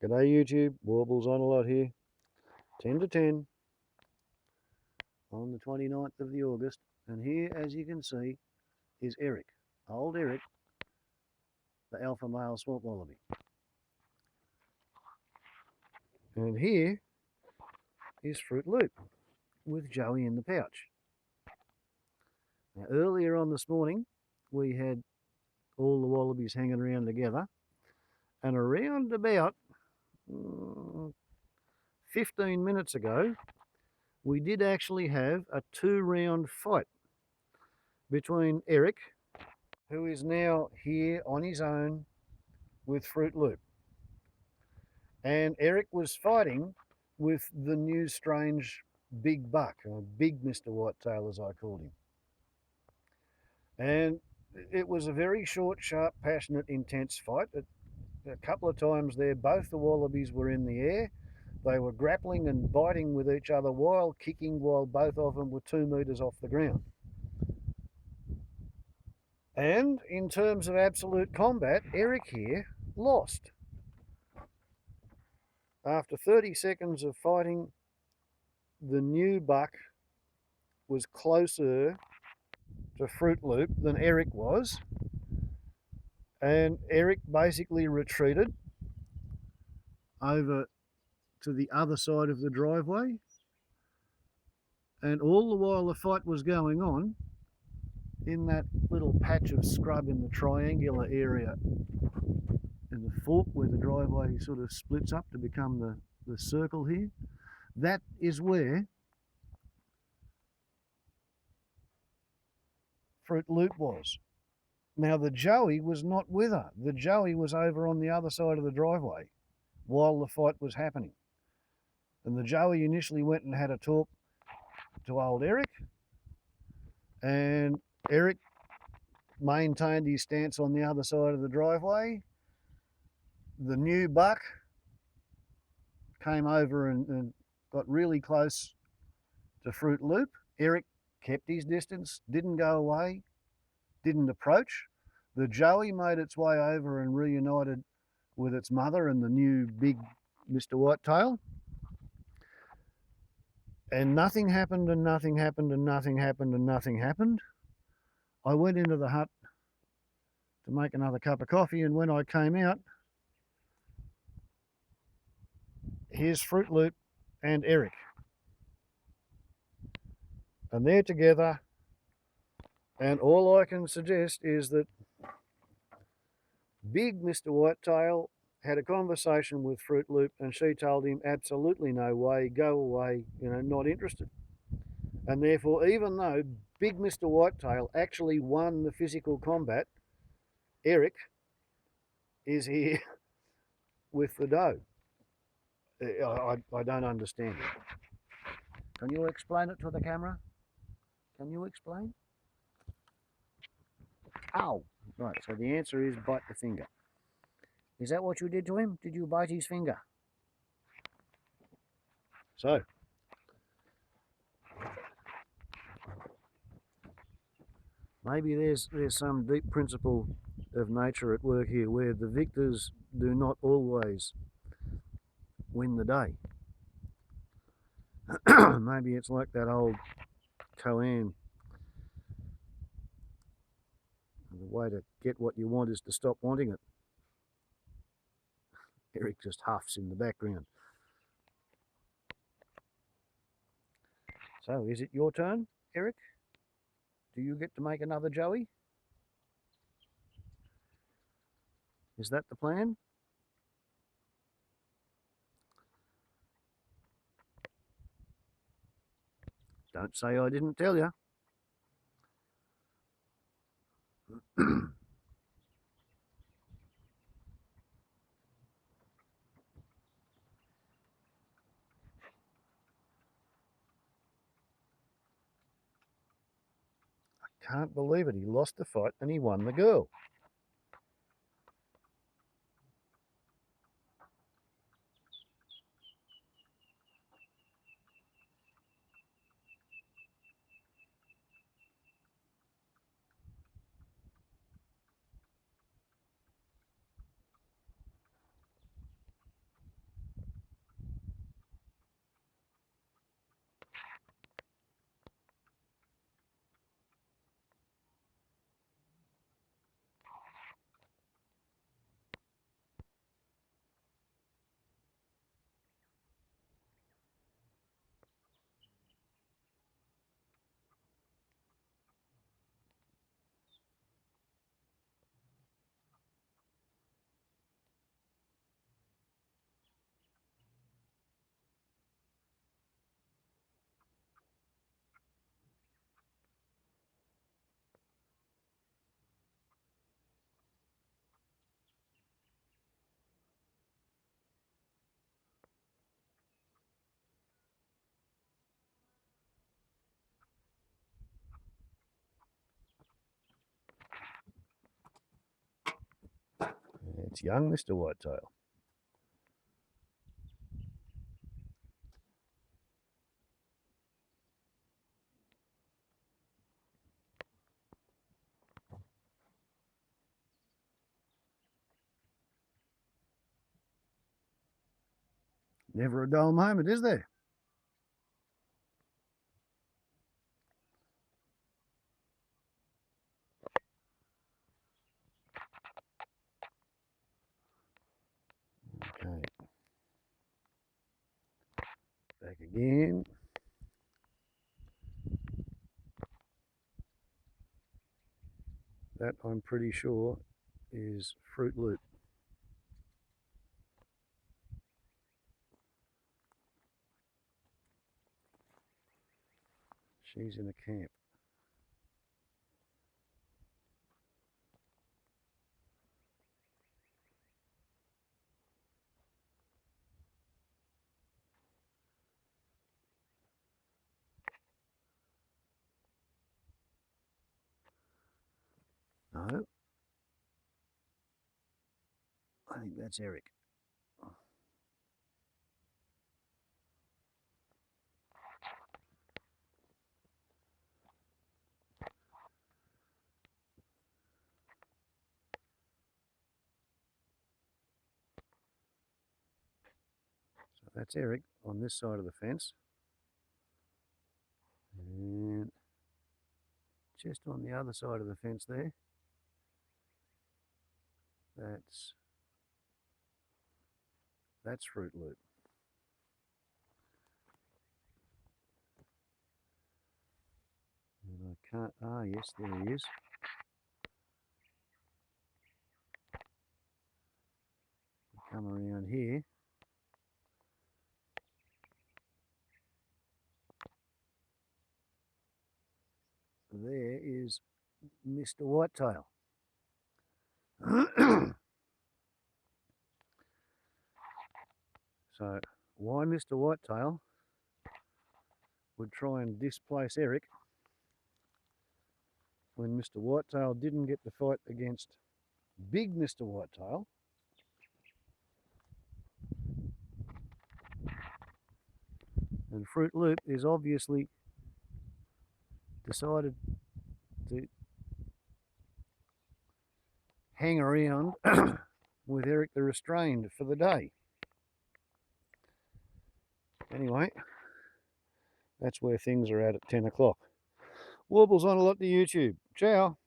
G'day YouTube, Warbles on a lot here. 10 to 10 on the 29th of the August. And here, as you can see, is Eric. Old Eric, the alpha male swamp wallaby. And here is FruitLoop with Joey in the pouch. Now earlier on this morning, we had all the wallabies hanging around together. And around about 15 minutes ago, we did actually have a 2-round fight between Eric, who is now here on his own with FruitLoop. And Eric was fighting with the new strange big buck, or big Mr. Whitetail as I called him. And it was a very short, sharp, passionate, intense fight. A couple of times there, both the wallabies were in the air. They were grappling and biting with each other while kicking, while both of them were 2 meters off the ground. And in terms of absolute combat, Eric here lost. After 30 seconds of fighting, the new buck was closer to FruitLoop than Eric was. And Eric basically retreated over to the other side of the driveway. And all the while the fight was going on, in that little patch of scrub in the triangular area in the fork where the driveway sort of splits up to become the circle here, that is where FruitLoop was. Now the Joey was not with her. The Joey was over on the other side of the driveway while the fight was happening. And the Joey initially went and had a talk to old Eric, and Eric maintained his stance on the other side of the driveway. The new buck came over and got really close to FruitLoop. Eric kept his distance, didn't go away, didn't approach. The Joey made its way over and reunited with its mother and the new big Mr. Whitetail. And nothing happened, and nothing happened, and nothing happened, and nothing happened. I went into the hut to make another cup of coffee, and when I came out, here's FruitLoop and Eric. And they're together, and all I can suggest is that big Mr. Whitetail had a conversation with FruitLoop, and she told him absolutely no way, go away, not interested. And therefore, even though big Mr. Whitetail actually won the physical combat, Eric is here with the doe. I don't understand it. Can you explain it to the camera? Can you explain? Ow! Right, so the answer is bite the finger. Is that what you did to him? Did you bite his finger? So, maybe there's some deep principle of nature at work here where the victors do not always win the day. Maybe it's like that old koan. The way to get what you want is to stop wanting it. Eric just huffs in the background. So, is it your turn, Eric? Do you get to make another Joey? Is that the plan? Don't say I didn't tell you. I can't believe it. He lost the fight and he won the girl. It's young Mr. Whitetail. Never a dull moment, is there? Okay. Back again. That, I'm pretty sure, is FruitLoop. She's in a camp. No. I think that's Eric. So that's Eric on this side of the fence. And just on the other side of the fence there, that's FruitLoop. And I can't, yes, there he is. Come around here. There is Mr. Whitetail. So why Mr. Whitetail would try and displace Eric when Mr. Whitetail didn't get to fight against big Mr. Whitetail, and FruitLoop is obviously decided to hang around with Eric the Restrained for the day. Anyway, that's where things are at 10 o'clock. Warbles on a lot to YouTube. Ciao.